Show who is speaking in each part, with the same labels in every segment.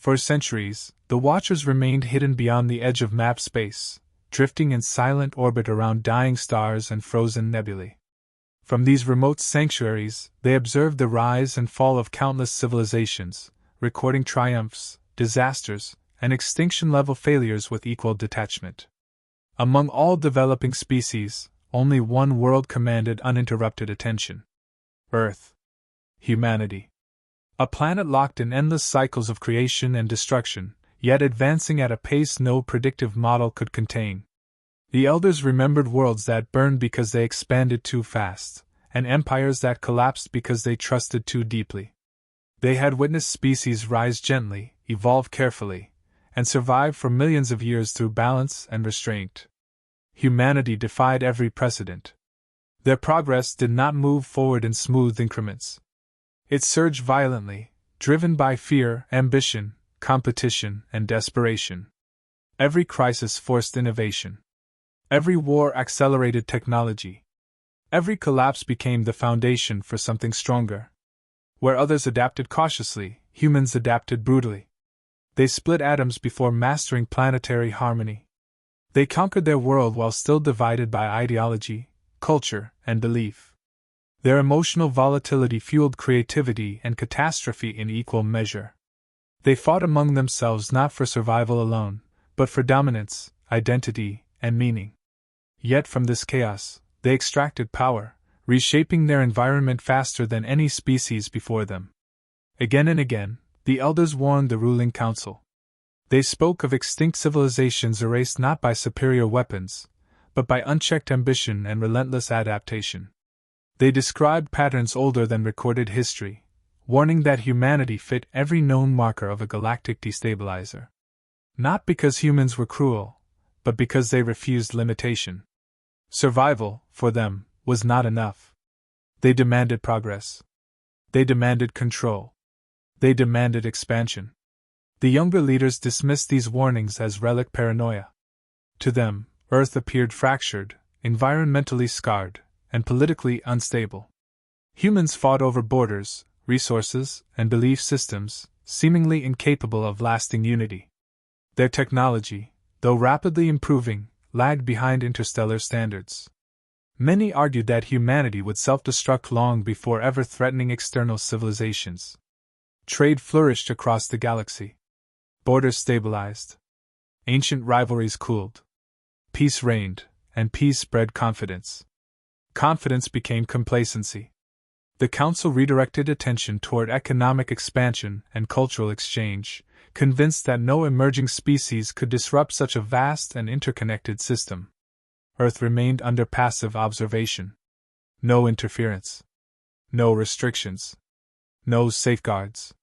Speaker 1: For centuries, the Watchers remained hidden beyond the edge of map space, drifting in silent orbit around dying stars and frozen nebulae. From these remote sanctuaries, they observed the rise and fall of countless civilizations, recording triumphs, disasters, and extinction-level failures with equal detachment. Among all developing species, only one world commanded uninterrupted attention: Earth. Humanity. A planet locked in endless cycles of creation and destruction, yet advancing at a pace no predictive model could contain. The Elders remembered worlds that burned because they expanded too fast, and empires that collapsed because they trusted too deeply. They had witnessed species rise gently, evolve carefully, and survive for millions of years through balance and restraint. Humanity defied every precedent. Their progress did not move forward in smooth increments. It surged violently, driven by fear, ambition, competition, and desperation. Every crisis forced innovation. Every war accelerated technology. Every collapse became the foundation for something stronger. Where others adapted cautiously, humans adapted brutally. They split atoms before mastering planetary harmony. They conquered their world while still divided by ideology, culture, and belief. Their emotional volatility fueled creativity and catastrophe in equal measure. They fought among themselves not for survival alone, but for dominance, identity, and meaning. Yet from this chaos, they extracted power, reshaping their environment faster than any species before them. Again and again, the Elders warned the ruling council. They spoke of extinct civilizations erased not by superior weapons, but by unchecked ambition and relentless adaptation. They described patterns older than recorded history, warning that humanity fit every known marker of a galactic destabilizer. Not because humans were cruel, but because they refused limitation. Survival, for them, was not enough. They demanded progress. They demanded control. They demanded expansion. The younger leaders dismissed these warnings as relic paranoia. To them, Earth appeared fractured, environmentally scarred, and politically unstable. Humans fought over borders, resources, and belief systems, seemingly incapable of lasting unity. Their technology, though rapidly improving, lagged behind interstellar standards. Many argued that humanity would self-destruct long before ever threatening external civilizations. Trade flourished across the galaxy. Borders stabilized. Ancient rivalries cooled. Peace reigned, and peace bred confidence. Confidence became complacency. The Council redirected attention toward economic expansion and cultural exchange, convinced that no emerging species could disrupt such a vast and interconnected system. Earth remained under passive observation. No interference. No restrictions. No safeguards.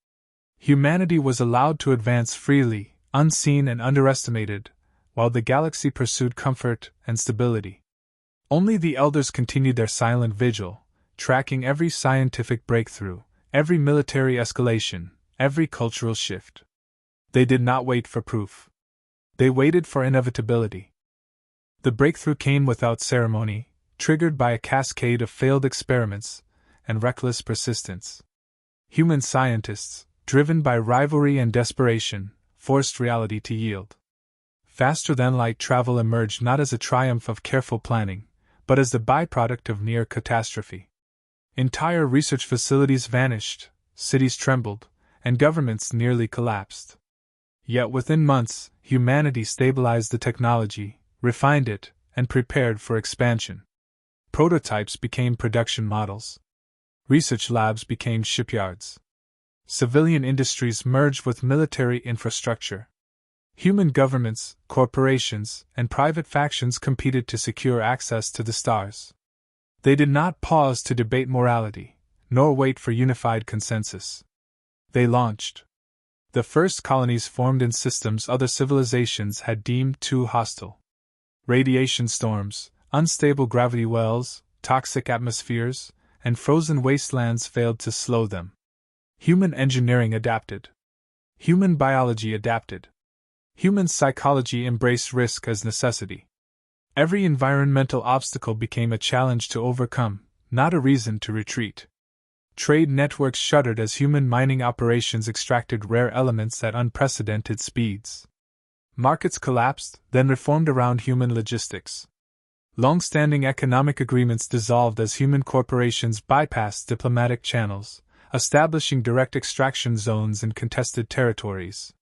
Speaker 1: Humanity was allowed to advance freely, unseen and underestimated, while the galaxy pursued comfort and stability. Only the Elders continued their silent vigil, tracking every scientific breakthrough, every military escalation, every cultural shift. They did not wait for proof. They waited for inevitability. The breakthrough came without ceremony, triggered by a cascade of failed experiments and reckless persistence. Human scientists, driven by rivalry and desperation, forced reality to yield. Faster-than-light travel emerged not as a triumph of careful planning, but as the byproduct of near catastrophe. Entire research facilities vanished, cities trembled, and governments nearly collapsed. Yet within months, humanity stabilized the technology, refined it, and prepared for expansion. Prototypes became production models. Research labs became shipyards. Civilian industries merged with military infrastructure. Human governments, corporations, and private factions competed to secure access to the stars. They did not pause to debate morality, nor wait for unified consensus. They launched. The first colonies formed in systems other civilizations had deemed too hostile. Radiation storms, unstable gravity wells, toxic atmospheres, and frozen wastelands failed to slow them. Human engineering adapted. Human biology adapted. Human psychology embraced risk as necessity. Every environmental obstacle became a challenge to overcome, not a reason to retreat. Trade networks shuttered as human mining operations extracted rare elements at unprecedented speeds. Markets collapsed, then reformed around human logistics. Long-standing economic agreements dissolved as human corporations bypassed diplomatic channels, establishing direct extraction zones in contested territories.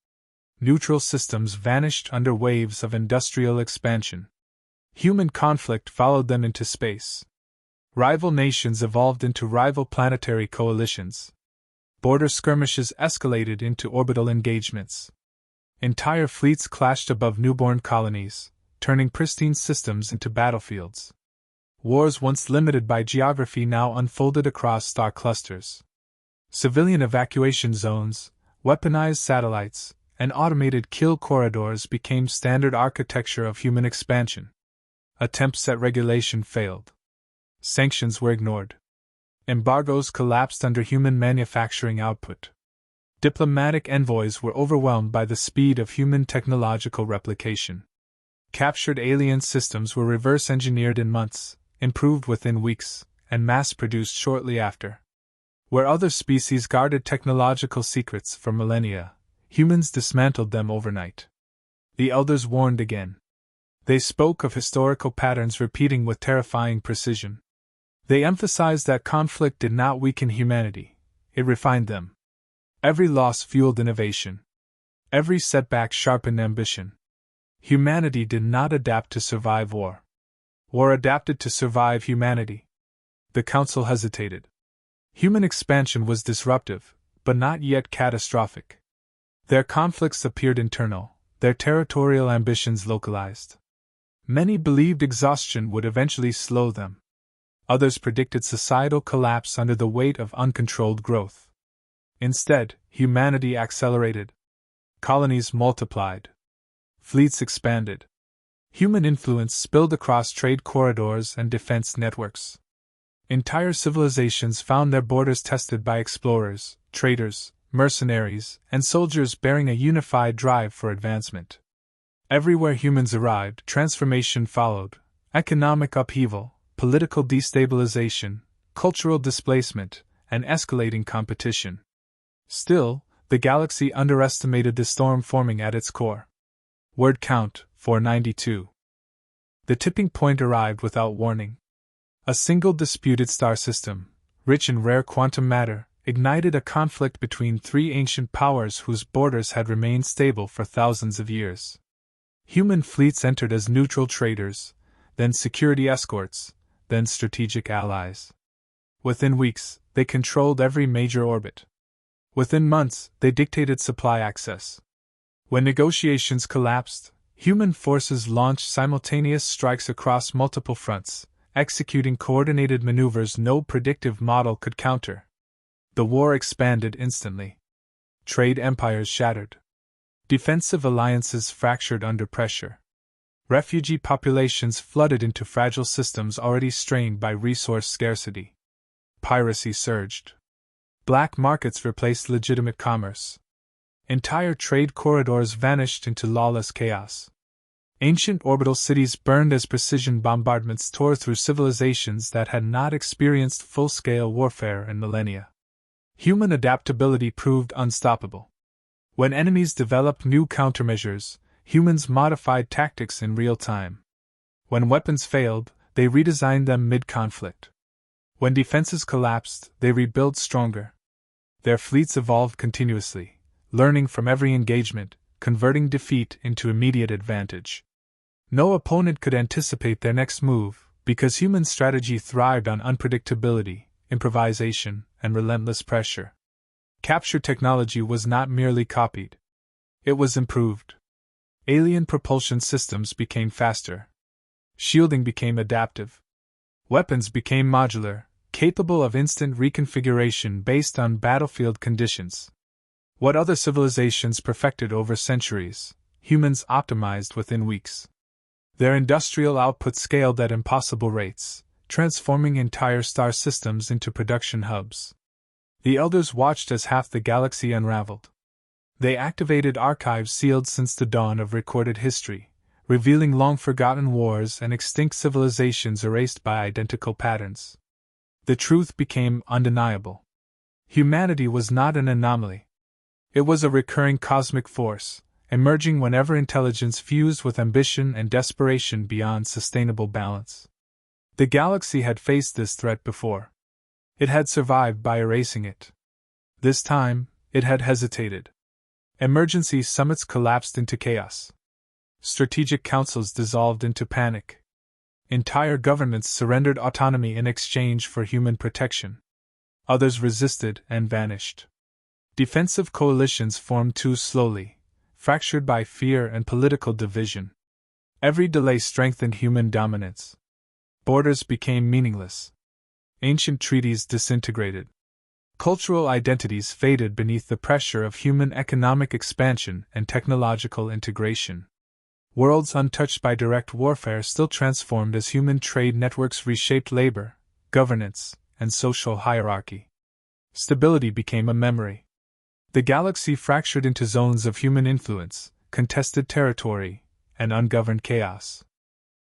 Speaker 1: Neutral systems vanished under waves of industrial expansion. Human conflict followed them into space. Rival nations evolved into rival planetary coalitions. Border skirmishes escalated into orbital engagements. Entire fleets clashed above newborn colonies, turning pristine systems into battlefields. Wars once limited by geography now unfolded across star clusters. Civilian evacuation zones, weaponized satellites, and automated kill corridors became standard architecture of human expansion. Attempts at regulation failed. Sanctions were ignored. Embargoes collapsed under human manufacturing output. Diplomatic envoys were overwhelmed by the speed of human technological replication. Captured alien systems were reverse engineered in months, improved within weeks, and mass produced shortly after. Where other species guarded technological secrets for millennia, humans dismantled them overnight. The elders warned again. They spoke of historical patterns repeating with terrifying precision. They emphasized that conflict did not weaken humanity, it refined them. Every loss fueled innovation. Every setback sharpened ambition. Humanity did not adapt to survive war. War adapted to survive humanity. The Council hesitated. Human expansion was disruptive, but not yet catastrophic. Their conflicts appeared internal, their territorial ambitions localized. Many believed exhaustion would eventually slow them. Others predicted societal collapse under the weight of uncontrolled growth. Instead, humanity accelerated. Colonies multiplied. Fleets expanded. Human influence spilled across trade corridors and defense networks. Entire civilizations found their borders tested by explorers, traders, mercenaries, and soldiers bearing a unified drive for advancement. Everywhere humans arrived, transformation followed: economic upheaval, political destabilization, cultural displacement, and escalating competition. Still, the galaxy underestimated the storm forming at its core. Word count: 492. The tipping point arrived without warning. A single disputed star system, rich in rare quantum matter, ignited a conflict between three ancient powers whose borders had remained stable for thousands of years. Human fleets entered as neutral traders, then security escorts, then strategic allies. Within weeks, they controlled every major orbit. Within months, they dictated supply access. When negotiations collapsed, human forces launched simultaneous strikes across multiple fronts, executing coordinated maneuvers no predictive model could counter. The war expanded instantly. Trade empires shattered. Defensive alliances fractured under pressure. Refugee populations flooded into fragile systems already strained by resource scarcity. Piracy surged. Black markets replaced legitimate commerce. Entire trade corridors vanished into lawless chaos. Ancient orbital cities burned as precision bombardments tore through civilizations that had not experienced full-scale warfare in millennia. Human adaptability proved unstoppable. When enemies developed new countermeasures, humans modified tactics in real time. When weapons failed, they redesigned them mid-conflict. When defenses collapsed, they rebuilt stronger. Their fleets evolved continuously, learning from every engagement, converting defeat into immediate advantage. No opponent could anticipate their next move, because human strategy thrived on unpredictability, improvisation, and relentless pressure. Captured technology was not merely copied. It was improved. Alien propulsion systems became faster. Shielding became adaptive. Weapons became modular, capable of instant reconfiguration based on battlefield conditions. What other civilizations perfected over centuries, humans optimized within weeks. Their industrial output scaled at impossible rates, transforming entire star systems into production hubs. The elders watched as half the galaxy unraveled. They activated archives sealed since the dawn of recorded history, revealing long-forgotten wars and extinct civilizations erased by identical patterns. The truth became undeniable. Humanity was not an anomaly. It was a recurring cosmic force, emerging whenever intelligence fused with ambition and desperation beyond sustainable balance. The galaxy had faced this threat before. It had survived by erasing it. This time, it had hesitated. Emergency summits collapsed into chaos. Strategic councils dissolved into panic. Entire governments surrendered autonomy in exchange for human protection. Others resisted and vanished. Defensive coalitions formed too slowly, fractured by fear and political division. Every delay strengthened human dominance. Borders became meaningless. Ancient treaties disintegrated. Cultural identities faded beneath the pressure of human economic expansion and technological integration. Worlds untouched by direct warfare still transformed as human trade networks reshaped labor, governance, and social hierarchy. Stability became a memory. The galaxy fractured into zones of human influence, contested territory, and ungoverned chaos.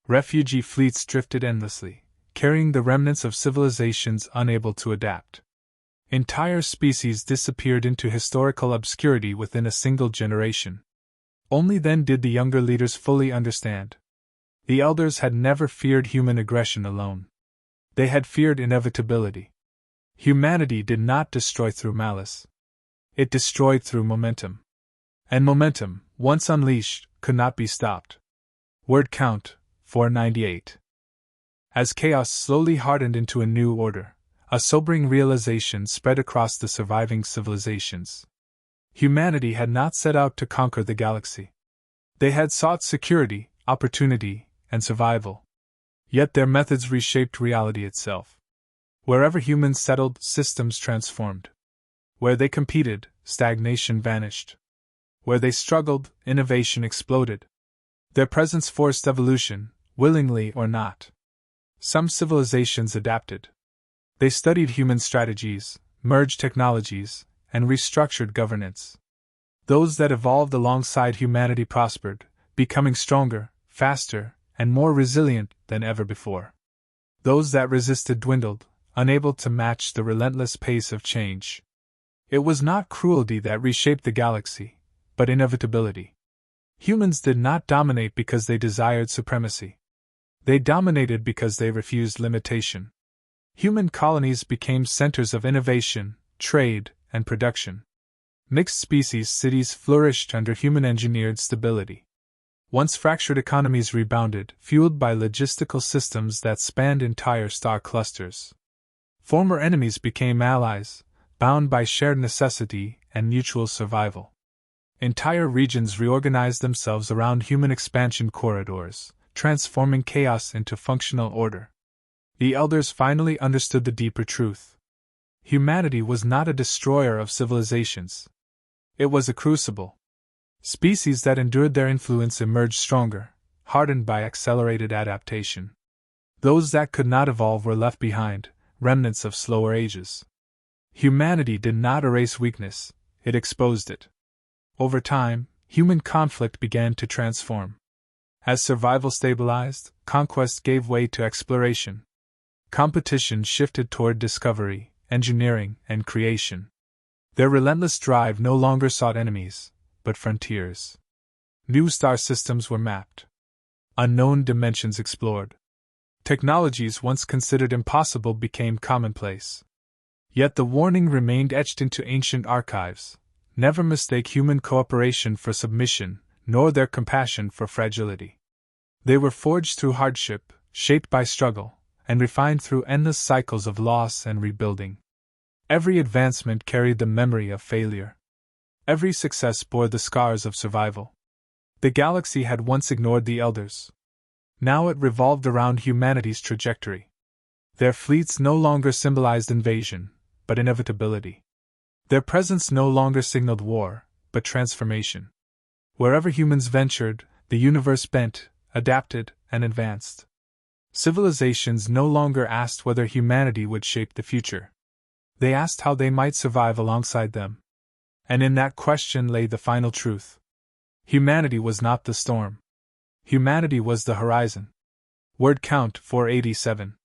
Speaker 1: Refugee fleets drifted endlessly, carrying the remnants of civilizations unable to adapt. Entire species disappeared into historical obscurity within a single generation. Only then did the younger leaders fully understand. The elders had never feared human aggression alone. They had feared inevitability. Humanity did not destroy through malice. It destroyed through momentum. And momentum, once unleashed, could not be stopped. Word count 498. As chaos slowly hardened into a new order, a sobering realization spread across the surviving civilizations. Humanity had not set out to conquer the galaxy. They had sought security, opportunity, and survival. Yet their methods reshaped reality itself. Wherever humans settled, systems transformed. Where they competed, stagnation vanished. Where they struggled, innovation exploded. Their presence forced evolution, willingly or not. Some civilizations adapted. They studied human strategies, merged technologies, and restructured governance. Those that evolved alongside humanity prospered, becoming stronger, faster, and more resilient than ever before. Those that resisted dwindled, unable to match the relentless pace of change. It was not cruelty that reshaped the galaxy, but inevitability. Humans did not dominate because they desired supremacy. They dominated because they refused limitation. Human colonies became centers of innovation, trade, and production. Mixed species cities flourished under human-engineered stability. Once fractured economies rebounded, fueled by logistical systems that spanned entire star clusters. Former enemies became allies, bound by shared necessity and mutual survival. Entire regions reorganized themselves around human expansion corridors, transforming chaos into functional order. The elders finally understood the deeper truth. Humanity was not a destroyer of civilizations. It was a crucible. Species that endured their influence emerged stronger, hardened by accelerated adaptation. Those that could not evolve were left behind, remnants of slower ages. Humanity did not erase weakness, it exposed it. Over time, human conflict began to transform. As survival stabilized, conquest gave way to exploration. Competition shifted toward discovery, engineering, and creation. Their relentless drive no longer sought enemies, but frontiers. New star systems were mapped. Unknown dimensions explored. Technologies once considered impossible became commonplace. Yet the warning remained etched into ancient archives: never mistake human cooperation for submission, nor their compassion for fragility. They were forged through hardship, shaped by struggle, and refined through endless cycles of loss and rebuilding. Every advancement carried the memory of failure. Every success bore the scars of survival. The galaxy had once ignored the elders. Now it revolved around humanity's trajectory. Their fleets no longer symbolized invasion, but inevitability. Their presence no longer signaled war, but transformation. Wherever humans ventured, the universe bent, adapted, and advanced. Civilizations no longer asked whether humanity would shape the future. They asked how they might survive alongside them. And in that question lay the final truth. Humanity was not the storm. Humanity was the horizon. Word count 487.